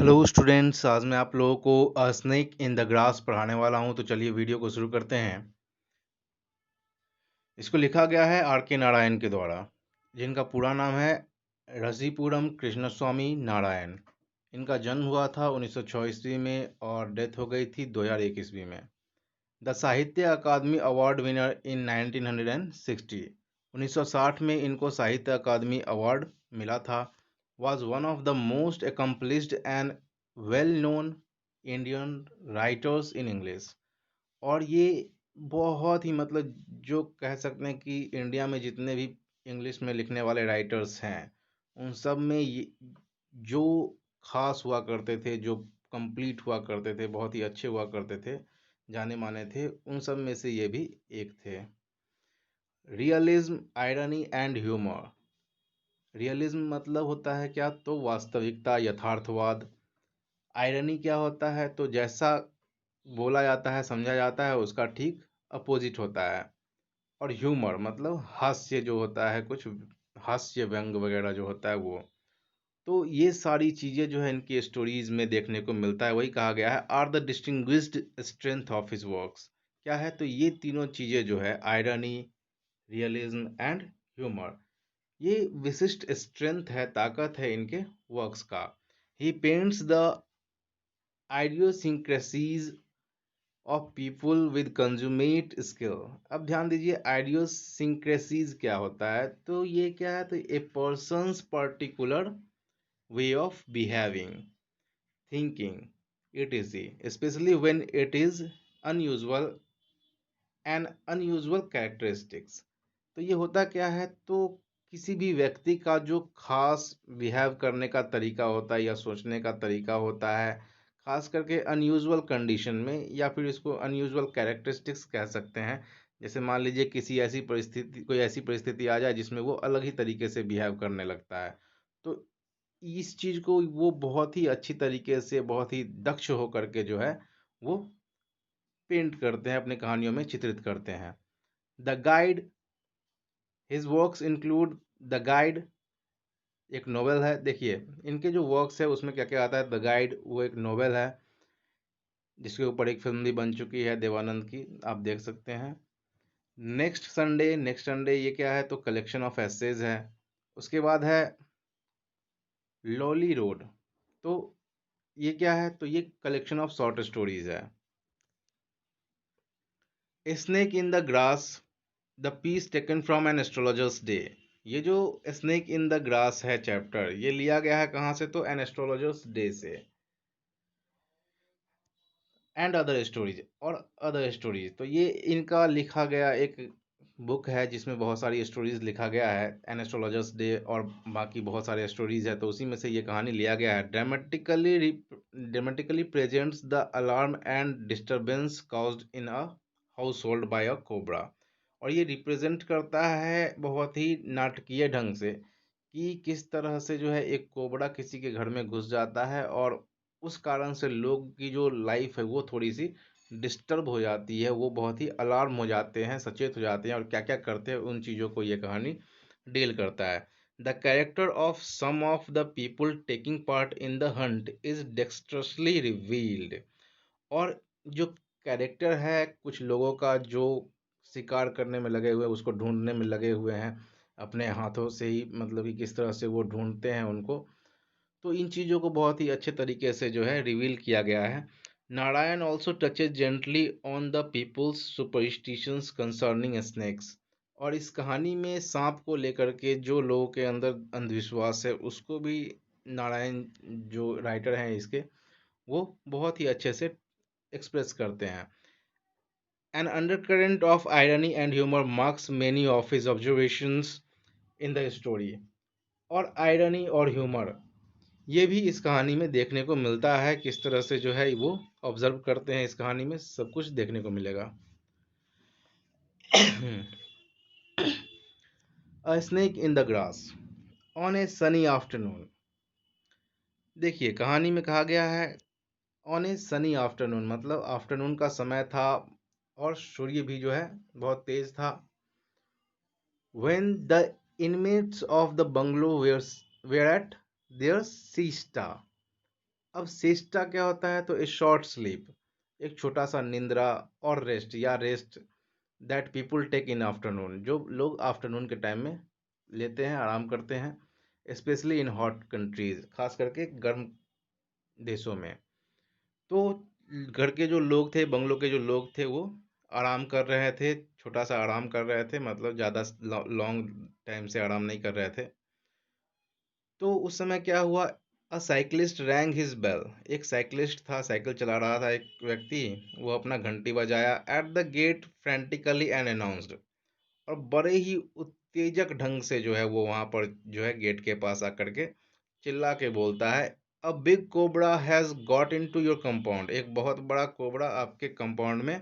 Hello students, आज मैं आप लोगों को अ स्नेक इन द ग्रास पढ़ाने वाला हूं। तो चलिए वीडियो को शुरू करते हैं। इसको लिखा गया है आर के नारायण के द्वारा, जिनका पूरा नाम है रसीपुरम कृष्णस्वामी नारायण। इनका जन्म हुआ था 1906 ईस्वी में और डेथ हो गई थी 2001 ईस्वी में। द साहित्य अकादमी अवार्ड विनर इन 1960। 1960 में इनको साहित्य अकादमी अवार्ड मिला था। was one of the most accomplished and well-known Indian writers in English। और ये बहुत ही मतलब जो कह सकते हैं कि इंडिया में जितने भी इंग्लिश में लिखने वाले राइटर्स हैं उन सब में ये जो खास हुआ करते थे, जो कंप्लीट हुआ करते थे, बहुत ही अच्छे हुआ करते थे, जाने माने थे, उन सब में से ये भी एक थे। Realism, irony and humour. Realism मतलब होता है क्या, तो वास्तविकता, यथार्थवाद। आयरनी क्या होता है, तो जैसा बोला जाता है, समझा जाता है, उसका ठीक अपोजिट होता है। और ह्यूमर मतलब हास्य जो होता है, कुछ हास्य व्यंग वगैरह जो होता है वो। तो ये सारी चीजें जो है इनकी स्टोरीज में देखने को मिलता है। वही कहा गया है are the distinguished strength of his works. क्या है, तो ये तीनों चीजें जो है आयरनी, रियलिज्म एंड ह्यूमर, ये विशिष्ट स्ट्रेंथ है, ताकत है इनके वर्क्स का। He paints the idiosyncrasies of people with consummate skill. अब ध्यान दीजिए, आइडियोसिंक्रेसीज क्या होता है, तो ये क्या है, तो a person's particular way of behaving, thinking, etc, especially when it is unusual and unusual characteristics। तो ये होता क्या है, तो किसी भी व्यक्ति का जो खास बिहेव करने का तरीका होता है या सोचने का तरीका होता है, खास करके अनयूजुअल कंडीशन में, या फिर इसको अनयूजुअल कैरेक्टरिस्टिक्स कह सकते हैं। जैसे मान लीजिए किसी ऐसी परिस्थिति, कोई ऐसी परिस्थिति आ जाए जिसमें वो अलग ही तरीके से बिहेव करने लगता है, तो इस चीज को वो बहुत ही अच्छी तरीके से, बहुत ही दक्ष होकर के जो है वो पेंट करते हैं, अपनी कहानियों में चित्रित करते हैं। The guide, his works include the guide, एक नोवेल है। देखिए इनके जो वर्क्स है उसमें क्या क्या आता है। द गाइड वो एक नोवेल है जिसके ऊपर एक फिल्म भी बन चुकी है देवानंद की, आप देख सकते हैं। नेक्स्ट संडे, नेक्स्ट संडे ये क्या है, तो कलेक्शन ऑफ एसेज है। उसके बाद है लॉली रोड, तो ये क्या है, तो ये कलेक्शन ऑफ शॉर्ट स्टोरीज है। Snake in the grass, the piece taken from an astrologer's day. ये जो स्नेक इन द ग्रास है चैप्टर, ये लिया गया है कहाँ से, तो एन एस्ट्रोलॉजर्स डे से। एंड अदर स्टोरीज, और अदर स्टोरीज, तो ये इनका लिखा गया एक बुक है जिसमें बहुत सारी स्टोरीज लिखा गया है, एन एस्ट्रोलॉजर्स डे, और बाकी बहुत सारे स्टोरीज है, तो उसी में से ये कहानी लिया गया है। Dramatically presents the alarm and disturbance caused in a house hold by a cobra. और ये रिप्रेजेंट करता है बहुत ही नाटकीय ढंग से कि किस तरह से जो है एक कोबरा किसी के घर में घुस जाता है, और उस कारण से लोग की जो लाइफ है वो थोड़ी सी डिस्टर्ब हो जाती है, वो बहुत ही अलार्म हो जाते हैं, सचेत हो जाते हैं, और क्या क्या करते हैं उन चीज़ों को ये कहानी डील करता है। The character of some of the people taking part in the hunt is dexterously revealed. और जो कैरेक्टर है कुछ लोगों का जो शिकार करने में लगे हुए, उसको ढूंढने में लगे हुए हैं अपने हाथों से ही, मतलब कि किस तरह से वो ढूंढते हैं उनको, तो इन चीज़ों को बहुत ही अच्छे तरीके से जो है रिवील किया गया है। Narayan also touches gently on the people's superstitions concerning snakes. और इस कहानी में सांप को लेकर के जो लोगों के अंदर अंधविश्वास है उसको भी नारायण जो राइटर हैं इसके, वो बहुत ही अच्छे से एक्सप्रेस करते हैं। An undercurrent of irony and humour marks many of his observations in the story. और आयरनी और ह्यूमर ये भी इस कहानी में देखने को मिलता है, किस तरह से जो है वो ऑब्जर्व करते हैं, इस कहानी में सब कुछ देखने को मिलेगा। अ snake in the grass on A Sunny afternoon. देखिए कहानी में कहा गया है ऑन ए सनी आफ्टरनून, मतलब आफ्टरनून का समय था और सूर्य भी जो है बहुत तेज था। when the inmates of the bungalow were at their siesta, अब सिएस्टा क्या होता है, तो ए शॉर्ट स्लीप, एक छोटा सा निंद्रा और रेस्ट या rest that people take in afternoon, जो लोग आफ्टरनून के टाइम में लेते हैं, आराम करते हैं, स्पेशली इन हॉट कंट्रीज, खास करके गर्म देशों में। तो घर के जो लोग थे, बंगलों के जो लोग थे, वो आराम कर रहे थे, छोटा सा आराम कर रहे थे, मतलब ज़्यादा लॉन्ग टाइम से आराम नहीं कर रहे थे। तो उस समय क्या हुआ, a cyclist rang his bell, एक साइकिलिस्ट था, साइकिल चला रहा था एक व्यक्ति, वो अपना घंटी बजाया at the gate frantically and announced, और बड़े ही उत्तेजक ढंग से जो है वो वहां पर जो है गेट के पास आकर के चिल्ला के बोलता है, a big cobra has got into your compound, एक बहुत बड़ा कोबरा आपके कंपाउंड में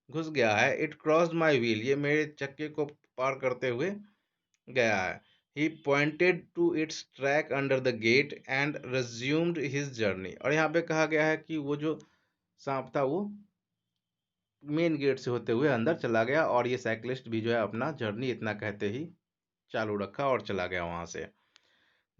घुस गया है, इट क्रॉस्ड माय व्हील, ये मेरे चक्के को पार करते हुए गया है। He pointed to its track under the gate and resumed his journey, और यहाँ पे कहा गया है कि वो जो सांप था वो मेन गेट से होते हुए अंदर चला गया, और ये साइकिलिस्ट भी जो है अपना जर्नी इतना कहते ही चालू रखा और चला गया वहां से।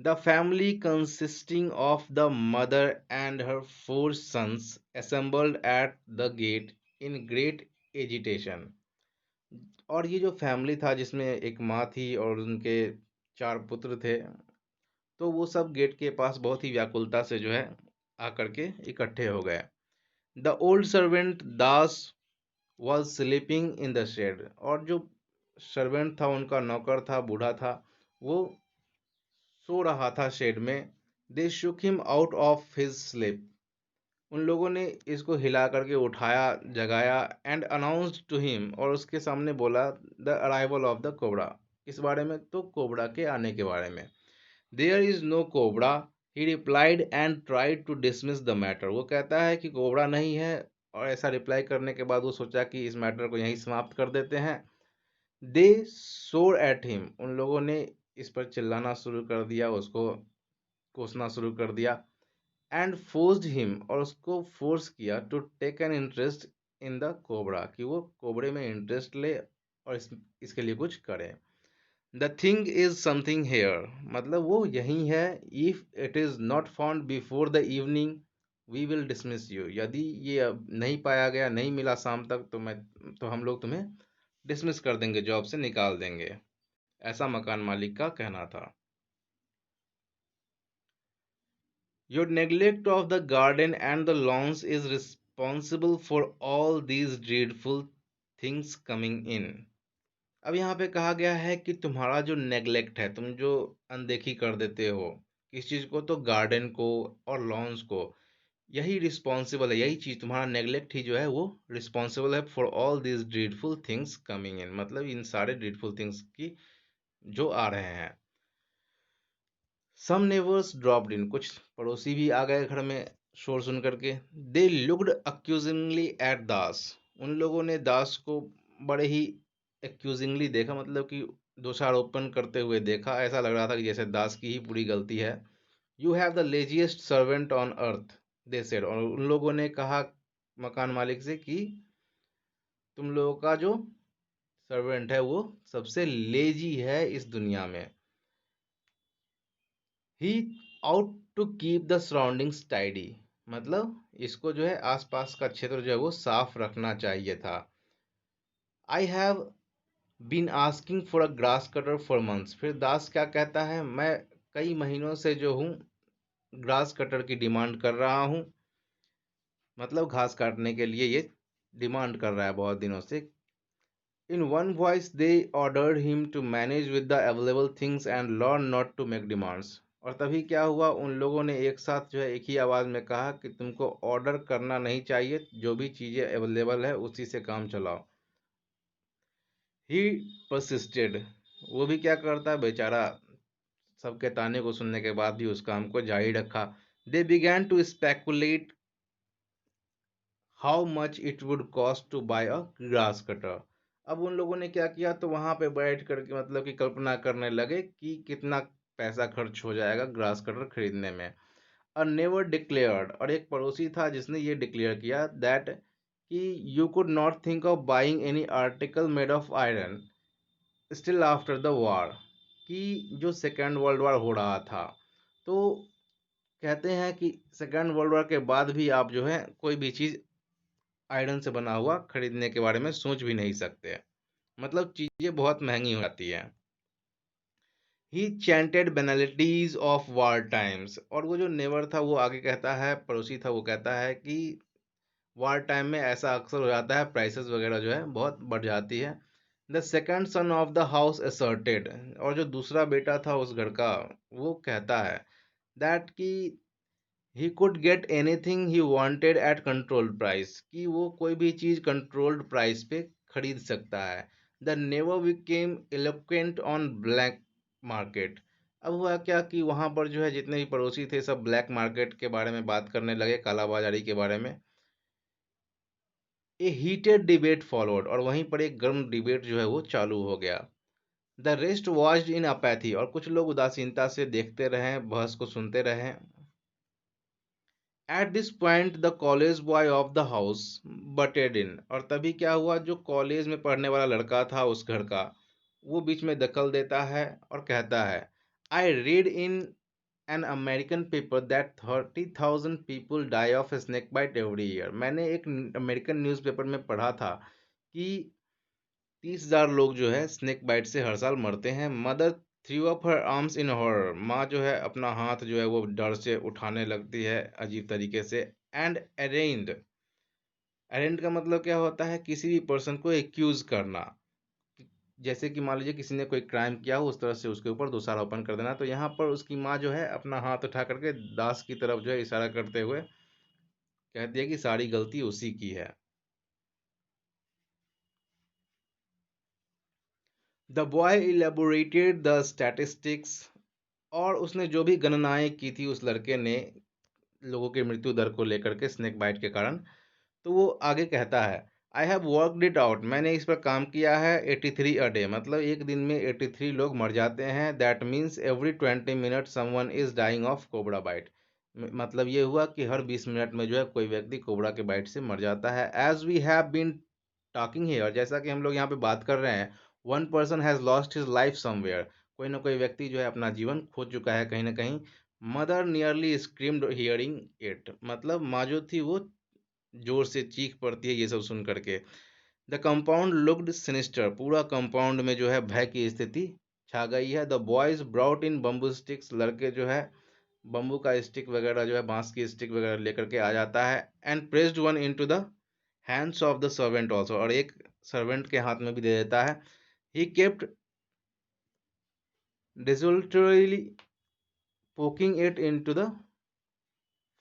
The family consisting of the mother and her 4 sons assembled eight the get in great agitation, और ये जो फैमिली था जिसमें एक माँ थी और उनके 4 पुत्र थे, तो वो सब गेट के पास बहुत ही व्याकुलता से जो है आकर के इकट्ठे हो गए। The old servant Das was sleeping in the shed, और जो सर्वेंट था, उनका नौकर था, बूढ़ा था, वो सो रहा था शेड में। They shook him out of his sleep, उन लोगों ने इसको हिला करके उठाया, जगाया, एंड अनाउंस्ड टू हिम, और उसके सामने बोला the arrival of the cobra, किस बारे में, तो कोबरा के आने के बारे में। There is no cobra, he replied and tried to dismiss the matter, वो कहता है कि कोबरा नहीं है, और ऐसा रिप्लाई करने के बाद वो सोचा कि इस मैटर को यहीं समाप्त कर देते हैं। दे सोर एट हिम, उन लोगों ने इस पर चिल्लाना शुरू कर दिया, उसको कोसना शुरू कर दिया, एंड फोर्स्ड हिम, और उसको फोर्स किया to take an interest in the cobra, कि वो कोबरे में इंटरेस्ट ले और इसके लिए कुछ करे। The thing is something here, मतलब वो यही है, if it is not found before the evening we will dismiss you, यदि ये अब नहीं पाया गया, नहीं मिला शाम तक, तो हम लोग तुम्हें डिसमिस कर देंगे, जॉब से निकाल देंगे, ऐसा मकान मालिक का कहना था। Your neglect of the garden and the lawns is responsible for all these dreadful things coming in. अब यहाँ पे कहा गया है कि तुम्हारा जो नेग्लेक्ट है, तुम जो अनदेखी कर देते हो किस चीज को, तो गार्डन को और लॉन्स को, यही रिस्पॉन्सिबल है, यही चीज, तुम्हारा नेग्लेक्ट ही जो है वो रिस्पॉन्सिबल है for all these dreadful things coming in, मतलब इन सारे ड्रीडफुल थिंग्स की जो आ रहे हैं। सम नेबर्स ड्रॉप्ड इन, कुछ पड़ोसी भी आ गए घर में शोर सुन करके। दे लुक्ड अक्यूजिंगली एट दास, उन लोगों ने दास को बड़े ही एक्यूजिंगली देखा, मतलब कि दोषारोपण करते हुए देखा, ऐसा लग रहा था कि जैसे दास की ही पूरी गलती है। You have the laziest servant on earth, they said, और उन लोगों ने कहा मकान मालिक से कि तुम लोगों का जो सर्वेंट है वो सबसे लेजी है इस दुनिया में। He ought to keep the surroundings tidy, मतलब इसको जो है आसपास का क्षेत्र जो है वो साफ रखना चाहिए था। I have been asking for a grass cutter for months, फिर दास क्या कहता है, मैं कई महीनों से जो हूँ ग्रास कटर की डिमांड कर रहा हूँ, मतलब घास काटने के लिए ये डिमांड कर रहा है बहुत दिनों से। In one voice they ordered him to manage with the available things and learn not to make demands, और तभी क्या हुआ, उन लोगों ने एक साथ जो है एक ही आवाज में कहा कि तुमको ऑर्डर करना नहीं चाहिए, जो भी चीजें अवेलेबल है उसी से काम चलाओ। ही परसिस्टेड, वो भी क्या करता बेचारा, सबके ताने को सुनने के बाद भी उस काम को जारी रखा। They began to speculate how much it would cost to buy a grass cutter, अब उन लोगों ने क्या किया, तो वहां पे बैठ करके मतलब कि कल्पना करने लगे कि कितना पैसा खर्च हो जाएगा ग्रास कटर खरीदने में। अ नेवर डिक्लेयर्ड, और एक पड़ोसी था जिसने ये डिक्लेयर किया दैट कि you could not think of buying any article made of iron still after the war, कि जो सेकेंड वर्ल्ड वॉर हो रहा था, तो कहते हैं कि सेकेंड वर्ल्ड वॉर के बाद भी आप जो है कोई भी चीज़ आयरन से बना हुआ खरीदने के बारे में सोच भी नहीं सकते। मतलब चीज़ें बहुत महंगी हो जाती हैं। ही चैंटेड बेनालिटीज ऑफ वार टाइम्स, और वो जो नेवर था वो आगे कहता है, पड़ोसी था वो कहता है कि वार टाइम में ऐसा अक्सर हो जाता है, प्राइसेस वगैरह जो है बहुत बढ़ जाती है। The second son of the house asserted, और जो दूसरा बेटा था उस घर का वो कहता है दैट कि he could get anything he wanted at controlled price, कि वो कोई भी चीज कंट्रोल्ड प्राइस पे खरीद सकता है। The never became eloquent on black market. अब हुआ क्या कि वहां पर जो है जितने भी पड़ोसी थे सब ब्लैक मार्केट के बारे में बात करने लगे, काला बाजारी के बारे में। ए हीटेड डिबेट फॉलोड, और वहीं पर एक गर्म डिबेट जो है वो चालू हो गया। The rest watched in apathy, और कुछ लोग उदासीनता से देखते रहे, बहस को सुनते रहे। At this point the college boy of the house butted in, और तभी क्या हुआ, जो कॉलेज में पढ़ने वाला लड़का था उस घर का, वो बीच में दखल देता है और कहता है, I read in an American paper that 30,000 people die of snake bite every year. मैंने एक अमेरिकन न्यूज़पेपर में पढ़ा था कि 30,000 लोग जो है स्नेक बाइट से हर साल मरते हैं। Mother through up her arms इन हॉरर, माँ जो है अपना हाथ जो है वो डर से उठाने लगती है अजीब तरीके से। एंड अरेंड, अरेंड का मतलब क्या होता है, किसी भी पर्सन को एक्यूज करना। जैसे कि मान लीजिए किसी ने कोई क्राइम किया हो, उस तरह से उसके ऊपर दोषारोपण कर देना। तो यहाँ पर उसकी माँ जो है अपना हाथ उठा करके दास की तरफ जो है इशारा करते हुए कहती है कि सारी गलती उसी की है। The boy elaborated the statistics, और उसने जो भी गणनाएं की थी उस लड़के ने लोगों की मृत्यु दर को लेकर के स्नेक बाइट के कारण, तो वो आगे कहता है, I have worked it out, मैंने इस पर काम किया है। 83 अ डे, मतलब एक दिन में 83 लोग मर जाते हैं। That means every 20 minute someone is dying of cobra bite. मतलब ये हुआ कि हर 20 मिनट में जो है कोई व्यक्ति कोबरा के बाइट से मर जाता है। As we have been talking here, जैसा कि हम लोग यहाँ पे बात कर रहे हैं, one person has lost his life somewhere, कोई ना कोई व्यक्ति जो है अपना जीवन खो चुका है कहीं ना कहीं। Mother nearly screamed hearing it, मतलब माँ जो थी वो जोर से चीख पड़ती है ये सब सुन करके। द कंपाउंड लुक्ड सिनिस्टर, पूरा कंपाउंड में जो है भय की स्थिति छा गई है। The boys brought in bamboo sticks, लड़के जो है बम्बू का स्टिक वगैरह जो है बांस की स्टिक वगैरह लेकर के आ जाता है। And pressed one into the hands of the servant also, और एक सर्वेंट के हाथ में भी दे देता है। He kept desultorily poking it into the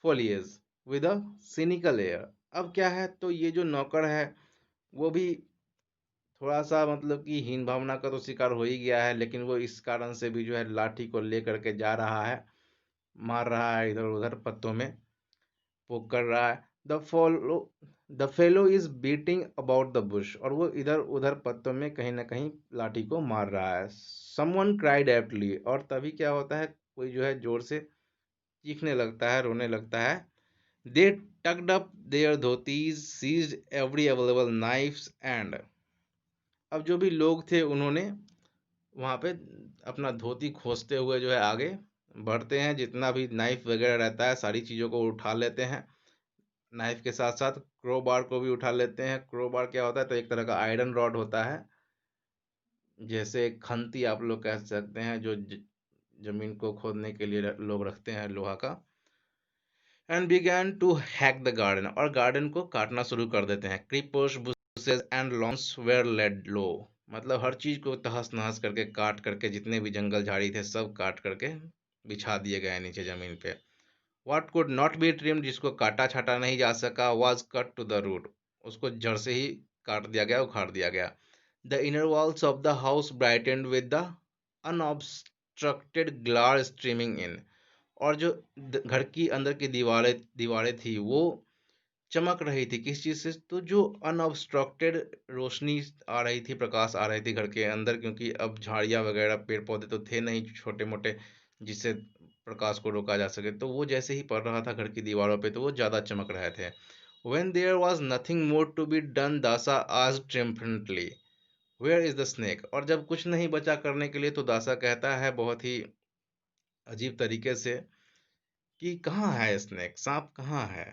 foliage with a cynical air। अब क्या है, तो ये जो नौकर है वो भी थोड़ा सा मतलब कि हीन भावना का तो शिकार हो ही गया है, लेकिन वो इस कारण से भी जो है लाठी को लेकर के जा रहा है, मार रहा है इधर उधर पत्तों में, पोक कर रहा है। The fellow is beating about the Bush, और वो इधर उधर पत्तों में कहीं ना कहीं लाठी को मार रहा है। समवन क्राइड एप्टली, और तभी क्या होता है, कोई जो है जोर से चीखने लगता है, रोने लगता है। They tucked up their dhotis, seized every available knifes and, अब जो भी लोग थे उन्होंने वहां पे अपना धोती खोसते हुए जो है आगे बढ़ते हैं, जितना भी नाइफ वगैरह रहता है सारी चीज़ों को उठा लेते हैं। नाइफ के साथ साथ क्रो बार को भी उठा लेते हैं। क्रो बार क्या होता है, तो एक तरह का आयरन रॉड होता है, जैसे खंती आप लोग कह सकते हैं, जो जमीन को खोदने के लिए लोग रखते हैं लोहा का। And began to hack the garden, और गार्डन को काटना शुरू कर देते हैं। Creepers bushes and lawns were laid low, मतलब हर चीज को तहस नहस करके काट करके जितने भी जंगल झाड़ी थे सब काट करके बिछा दिए गए नीचे जमीन पे। What could not be trimmed, जिसको काटा छाटा नहीं जा सका, was cut to the root, उसको जड़ से ही काट दिया गया, उखाड़ दिया गया। The inner walls of the house brightened with the unobstructed glare streaming in, और जो घर की अंदर की दीवारें दीवारें थी वो चमक रही थी किस चीज से, तो जो अनऑब्स्ट्रक्टेड रोशनी आ रही थी, प्रकाश आ रही थी घर के अंदर, क्योंकि अब झाड़ियाँ वगैरह पेड़ पौधे तो थे नहीं छोटे मोटे जिससे प्रकाश को रोका जा सके, तो वो जैसे ही पड़ रहा था घर की दीवारों पे तो वो ज्यादा चमक रहे थे। When there was nothing more to be done, दासा asked triumphantly, Where is the snake? और जब कुछ नहीं बचा करने के लिए तो दासा कहता है बहुत ही अजीब तरीके से कि कहाँ है स्नेक, सांप कहाँ है।